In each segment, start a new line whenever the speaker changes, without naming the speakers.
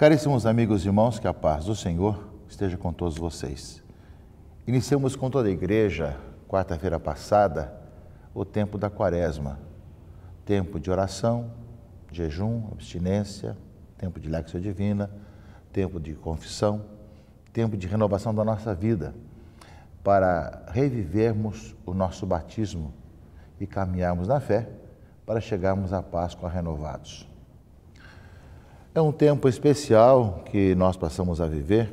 Caríssimos amigos e irmãos, que a paz do Senhor esteja com todos vocês. Iniciamos com toda a igreja, quarta-feira passada, o tempo da Quaresma, tempo de oração, jejum, abstinência, tempo de Léxio Divina, tempo de confissão, tempo de renovação da nossa vida, para revivermos o nosso batismo e caminharmos na fé para chegarmos à Páscoa renovados. É um tempo especial que nós passamos a viver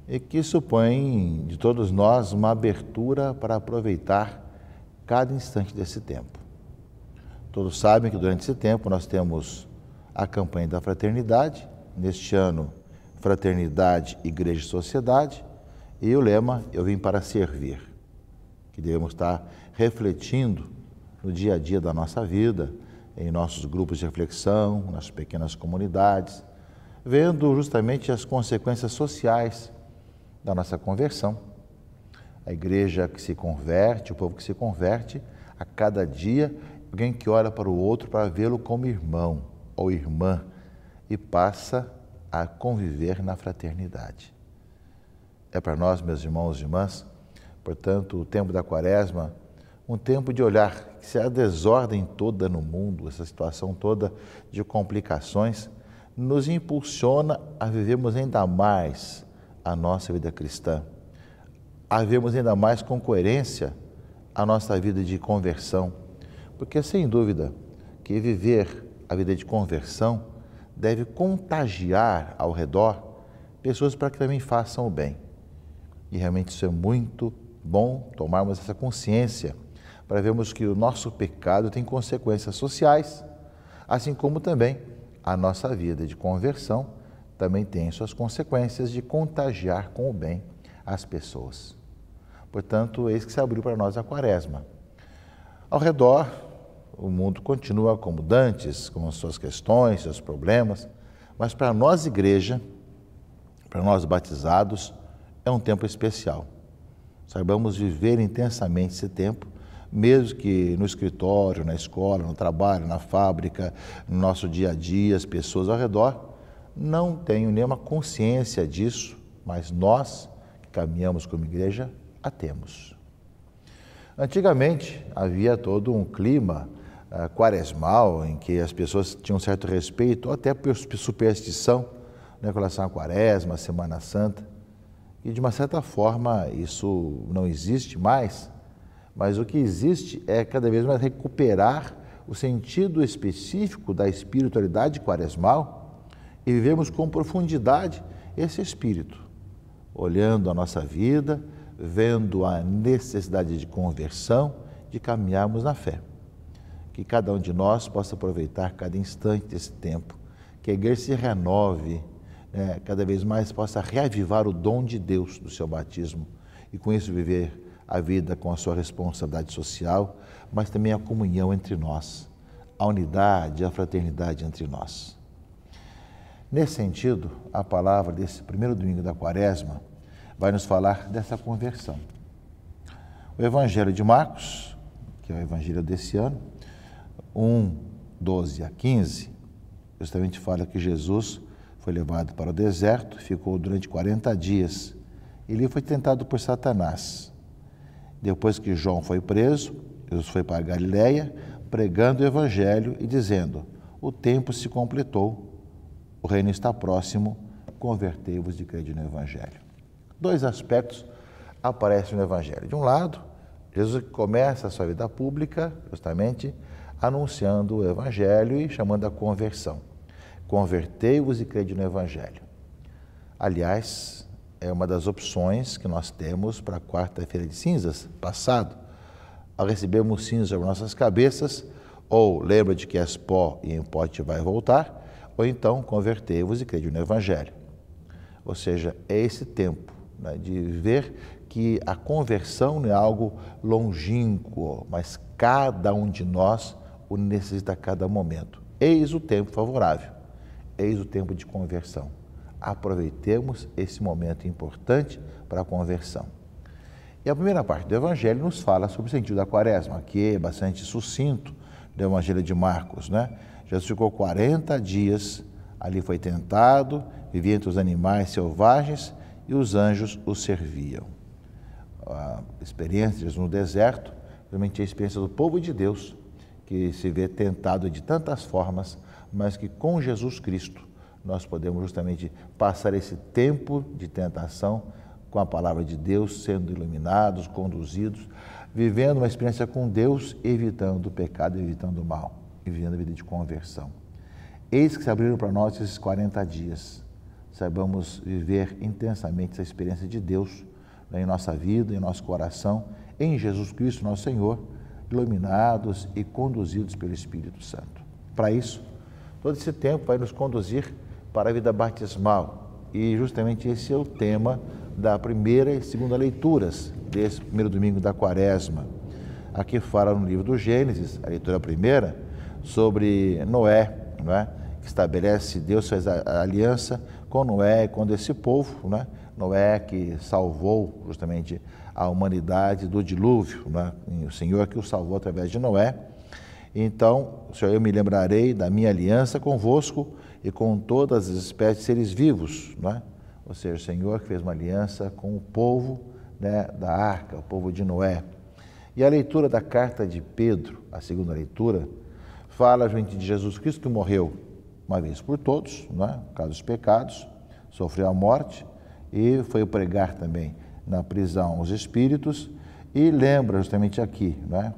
e que supõe de todos nós uma abertura para aproveitar cada instante desse tempo. Todos sabem que durante esse tempo nós temos a campanha da fraternidade, neste ano, Fraternidade, Igreja e Sociedade, e o lema, eu vim para servir, que devemos estar refletindo no dia a dia da nossa vida, em nossos grupos de reflexão, nas pequenas comunidades, vendo justamente as consequências sociais da nossa conversão. A igreja que se converte, o povo que se converte, a cada dia, alguém que olha para o outro para vê-lo como irmão ou irmã e passa a conviver na fraternidade. É para nós, meus irmãos e irmãs, portanto, o tempo da Quaresma, um tempo de olhar que se a desordem toda no mundo, essa situação toda de complicações, nos impulsiona a vivermos ainda mais a nossa vida cristã, a vivermos ainda mais com coerência a nossa vida de conversão, porque sem dúvida que viver a vida de conversão deve contagiar ao redor pessoas para que também façam o bem. E realmente isso é muito bom tomarmos essa consciência para vermos que o nosso pecado tem consequências sociais, assim como também a nossa vida de conversão também tem suas consequências de contagiar com o bem as pessoas. Portanto, eis que se abriu para nós a Quaresma. Ao redor, o mundo continua como dantes, com as suas questões, seus problemas, mas para nós, igreja, para nós batizados, é um tempo especial. Saibamos viver intensamente esse tempo, mesmo que no escritório, na escola, no trabalho, na fábrica, no nosso dia a dia, as pessoas ao redor não tenham nenhuma consciência disso, mas nós, que caminhamos como igreja, a temos. Antigamente, havia todo um clima quaresmal, em que as pessoas tinham certo respeito, ou até por superstição, né, com relação à Quaresma, à Semana Santa, e de uma certa forma isso não existe mais, mas o que existe é cada vez mais recuperar o sentido específico da espiritualidade quaresmal e vivemos com profundidade esse espírito, olhando a nossa vida, vendo a necessidade de conversão, de caminharmos na fé. Que cada um de nós possa aproveitar cada instante desse tempo, que a igreja se renove, cada vez mais possa reavivar o dom de Deus do seu batismo e com isso viver a vida com a sua responsabilidade social, mas também a comunhão entre nós, a unidade, a fraternidade entre nós. Nesse sentido, a palavra desse primeiro domingo da Quaresma vai nos falar dessa conversão. O Evangelho de Marcos, que é o Evangelho desse ano, 1, 12 a 15, justamente fala que Jesus foi levado para o deserto, ficou durante 40 dias e ali foi tentado por Satanás. Depois que João foi preso, Jesus foi para a Galileia, pregando o Evangelho e dizendo: o tempo se completou, o reino está próximo, convertei-vos e crede no Evangelho. Dois aspectos aparecem no Evangelho. De um lado, Jesus começa a sua vida pública, justamente, anunciando o Evangelho e chamando a conversão. Convertei-vos e crede no Evangelho. Aliás, é uma das opções que nós temos para a quarta-feira de cinzas, passado. Ao recebermos cinzas sobre nossas cabeças, ou lembra de que és pó e em pó te vai voltar, ou então convertei-vos e crede no Evangelho. Ou seja, é esse tempo, né, de ver que a conversão não é algo longínquo, mas cada um de nós o necessita a cada momento. Eis o tempo favorável, eis o tempo de conversão. Aproveitemos esse momento importante para a conversão. E a primeira parte do Evangelho nos fala sobre o sentido da Quaresma, que é bastante sucinto do Evangelho de Marcos, né? Jesus ficou 40 dias Ali foi tentado, vivia entre os animais selvagens e os anjos o serviam. A experiência de Jesus no deserto, realmente é a experiência do povo de Deus, que se vê tentado de tantas formas, mas que com Jesus Cristo nós podemos justamente passar esse tempo de tentação com a palavra de Deus, sendo iluminados, conduzidos, vivendo uma experiência com Deus, evitando o pecado, evitando o mal, e vivendo a vida de conversão. Eis que se abriram para nós esses 40 dias. Saibamos viver intensamente essa experiência de Deus em nossa vida, em nosso coração, em Jesus Cristo, nosso Senhor, iluminados e conduzidos pelo Espírito Santo. Para isso, todo esse tempo vai nos conduzir para a vida batismal. E justamente esse é o tema da primeira e segunda leituras desse primeiro domingo da Quaresma. Aqui fala no livro do Gênesis, a leitura primeira, sobre Noé, não é? Que estabelece, Deus fez a aliança com Noé e com esse povo, não é? Noé que salvou justamente a humanidade do dilúvio, não é? O Senhor que o salvou através de Noé. Então, Senhor, eu me lembrarei da minha aliança convosco e com todas as espécies de seres vivos, não é? Ou seja, o Senhor que fez uma aliança com o povo, né, da arca, o povo de Noé. E a leitura da carta de Pedro, a segunda leitura, fala gente de Jesus Cristo que morreu uma vez por todos, não é? Por causa dos pecados, sofreu a morte e foi pregar também na prisão os espíritos, e lembra justamente aqui, não é?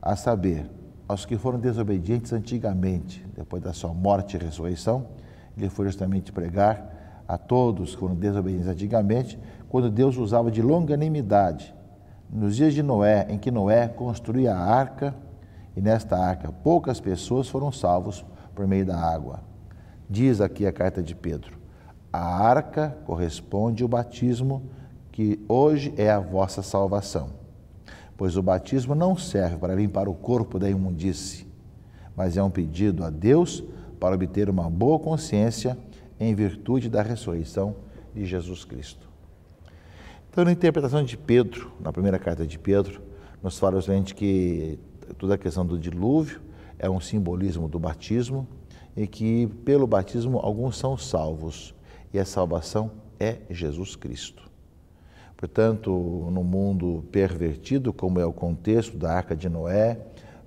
A saber, aos que foram desobedientes antigamente, depois da sua morte e ressurreição, ele foi justamente pregar a todos que foram desobedientes antigamente, quando Deus usava de longanimidade, nos dias de Noé, em que Noé construía a arca, e nesta arca poucas pessoas foram salvos por meio da água. Diz aqui a carta de Pedro: a arca corresponde ao batismo, que hoje é a vossa salvação. Pois o batismo não serve para limpar o corpo da imundície, mas é um pedido a Deus para obter uma boa consciência em virtude da ressurreição de Jesus Cristo. Então, na interpretação de Pedro, na primeira carta de Pedro, nos fala justamente que toda a questão do dilúvio é um simbolismo do batismo e que, pelo batismo, alguns são salvos, e a salvação é Jesus Cristo. Portanto, no mundo pervertido, como é o contexto da Arca de Noé,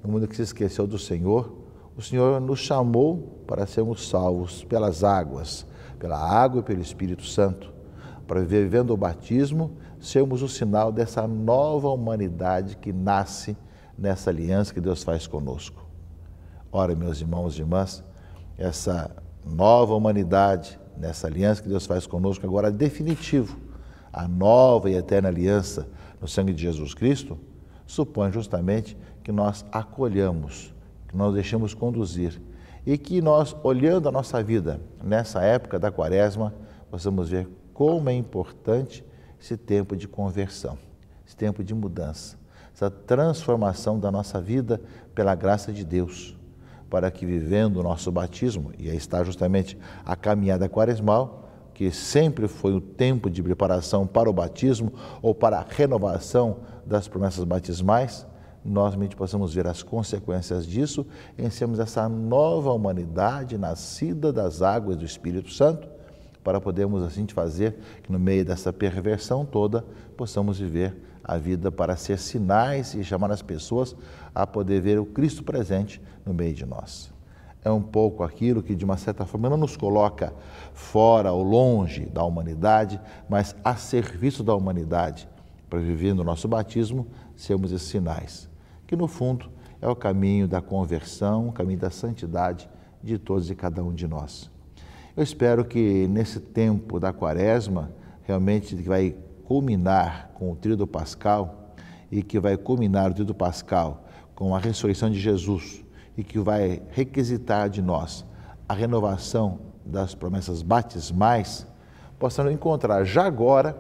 no mundo que se esqueceu do Senhor, o Senhor nos chamou para sermos salvos pelas águas, pela água e pelo Espírito Santo, para viver vivendo o batismo, sermos o sinal dessa nova humanidade que nasce nessa aliança que Deus faz conosco. Ora, meus irmãos e irmãs, essa nova humanidade, nessa aliança que Deus faz conosco, agora é definitivo, a nova e eterna aliança no sangue de Jesus Cristo, supõe justamente que nós acolhamos, que nós deixemos conduzir e que nós, olhando a nossa vida nessa época da Quaresma, possamos ver como é importante esse tempo de conversão, esse tempo de mudança, essa transformação da nossa vida pela graça de Deus, para que vivendo o nosso batismo, e aí está justamente a caminhada quaresmal, que sempre foi o tempo de preparação para o batismo ou para a renovação das promessas batismais, nós realmente possamos ver as consequências disso em sermos essa nova humanidade nascida das águas do Espírito Santo, para podermos assim fazer que no meio dessa perversão toda possamos viver a vida para ser sinais e chamar as pessoas a poder ver o Cristo presente no meio de nós. É um pouco aquilo que de uma certa forma não nos coloca fora ou longe da humanidade, mas a serviço da humanidade, para viver no nosso batismo, sermos esses sinais, que no fundo é o caminho da conversão, o caminho da santidade de todos e cada um de nós. Eu espero que nesse tempo da Quaresma, realmente que vai culminar com o Tríduo Pascal e que vai culminar o Tríduo Pascal com a ressurreição de Jesus e que vai requisitar de nós a renovação das promessas batismais, possamos encontrar já agora,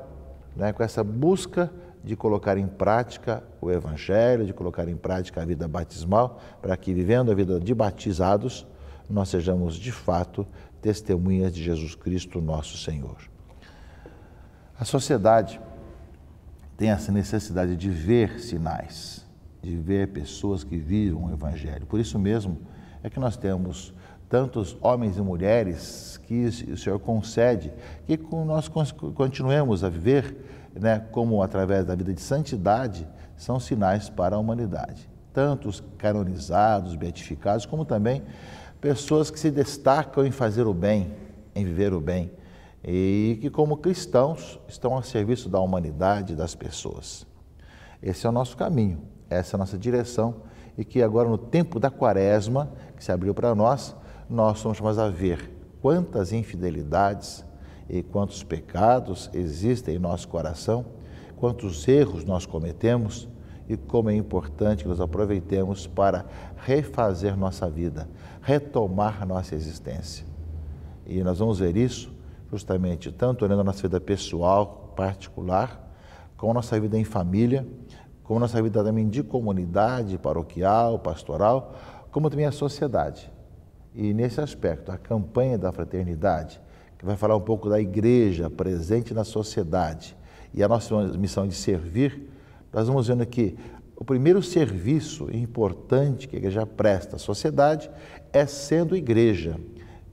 né, com essa busca de colocar em prática o Evangelho, de colocar em prática a vida batismal, para que, vivendo a vida de batizados, nós sejamos, de fato, testemunhas de Jesus Cristo, nosso Senhor. A sociedade tem essa necessidade de ver sinais, de ver pessoas que vivem o Evangelho. Por isso mesmo é que nós temos tantos homens e mulheres que o Senhor concede, que nós continuemos a viver, né, como através da vida de santidade, são sinais para a humanidade. Tanto os canonizados, beatificados, como também pessoas que se destacam em fazer o bem, em viver o bem, e que como cristãos estão a serviço da humanidade, das pessoas. Esse é o nosso caminho, essa é a nossa direção, e que agora no tempo da Quaresma, que se abriu para nós somos chamados a ver quantas infidelidades e quantos pecados existem em nosso coração, quantos erros nós cometemos e como é importante que nós aproveitemos para refazer nossa vida, retomar nossa existência. E nós vamos ver isso justamente tanto olhando a nossa vida pessoal, particular, como a nossa vida em família, como a nossa vida também de comunidade, paroquial, pastoral, como também a sociedade. E nesse aspecto, a campanha da fraternidade, que vai falar um pouco da igreja presente na sociedade e a nossa missão de servir, nós vamos vendo que o primeiro serviço importante que a igreja presta à sociedade é sendo igreja,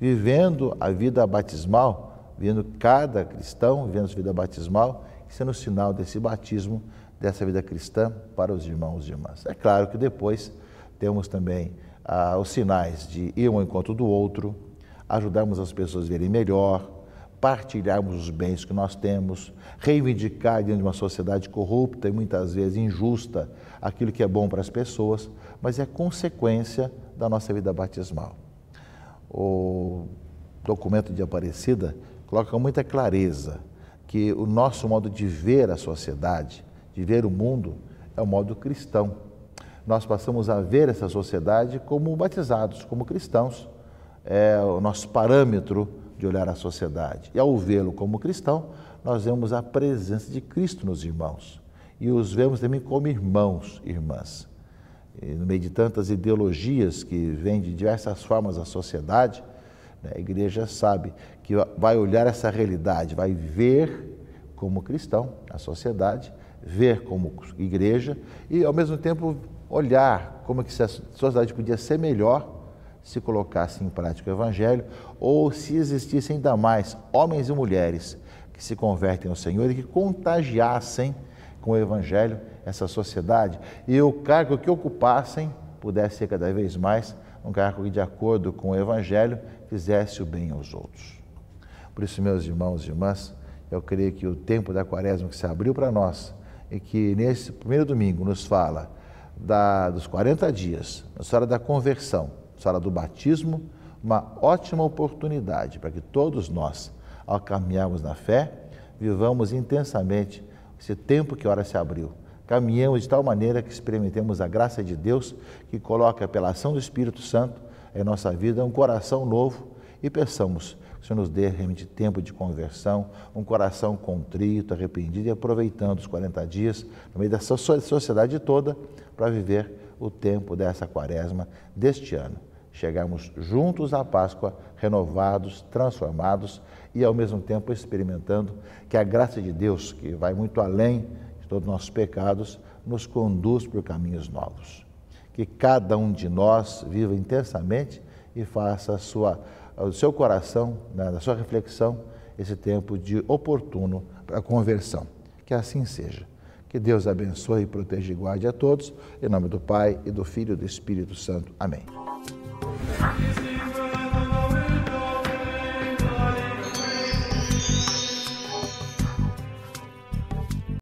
vivendo a vida batismal, vivendo cada cristão, vivendo a vida batismal, sendo o sinal desse batismo, dessa vida cristã para os irmãos e irmãs. É claro que depois temos também os sinais de ir ao encontro do outro, ajudarmos as pessoas a verem melhor, partilharmos os bens que nós temos, reivindicar dentro de uma sociedade corrupta e muitas vezes injusta aquilo que é bom para as pessoas, mas é consequência da nossa vida batismal. O documento de Aparecida coloca com muita clareza que o nosso modo de ver a sociedade, de ver o mundo, é o modo cristão. Nós passamos a ver essa sociedade como batizados, como cristãos. É o nosso parâmetro de olhar a sociedade. E ao vê-lo como cristão, nós vemos a presença de Cristo nos irmãos. E os vemos também como irmãos e irmãs. E no meio de tantas ideologias que vêm de diversas formas da sociedade, né, a igreja sabe que vai olhar essa realidade, vai ver como cristão a sociedade, ver como igreja e, ao mesmo tempo, olhar como que a sociedade podia ser melhor se colocasse em prática o Evangelho ou se existissem ainda mais homens e mulheres que se convertem ao Senhor e que contagiassem com o Evangelho essa sociedade e o cargo que ocupassem pudesse ser cada vez mais um cargo que, de acordo com o Evangelho, fizesse o bem aos outros. Por isso, meus irmãos e irmãs, eu creio que o tempo da Quaresma que se abriu para nós e que nesse primeiro domingo nos fala dos 40 dias, na história da conversão, na história do batismo, uma ótima oportunidade para que todos nós, ao caminharmos na fé, vivamos intensamente esse tempo que ora se abriu. Caminhemos de tal maneira que experimentemos a graça de Deus que coloca pela ação do Espírito Santo em nossa vida um coração novo e peçamos que o Senhor nos dê realmente tempo de conversão, um coração contrito, arrependido e aproveitando os 40 dias no meio da sociedade toda para viver o tempo dessa Quaresma deste ano. Chegarmos juntos à Páscoa, renovados, transformados e ao mesmo tempo experimentando que a graça de Deus, que vai muito além de todos os nossos pecados, nos conduz por caminhos novos. Que cada um de nós viva intensamente e faça o seu coração, da sua reflexão, esse tempo de oportuno para a conversão. Que assim seja. Que Deus abençoe, proteja e guarde a todos. Em nome do Pai, e do Filho e do Espírito Santo. Amém.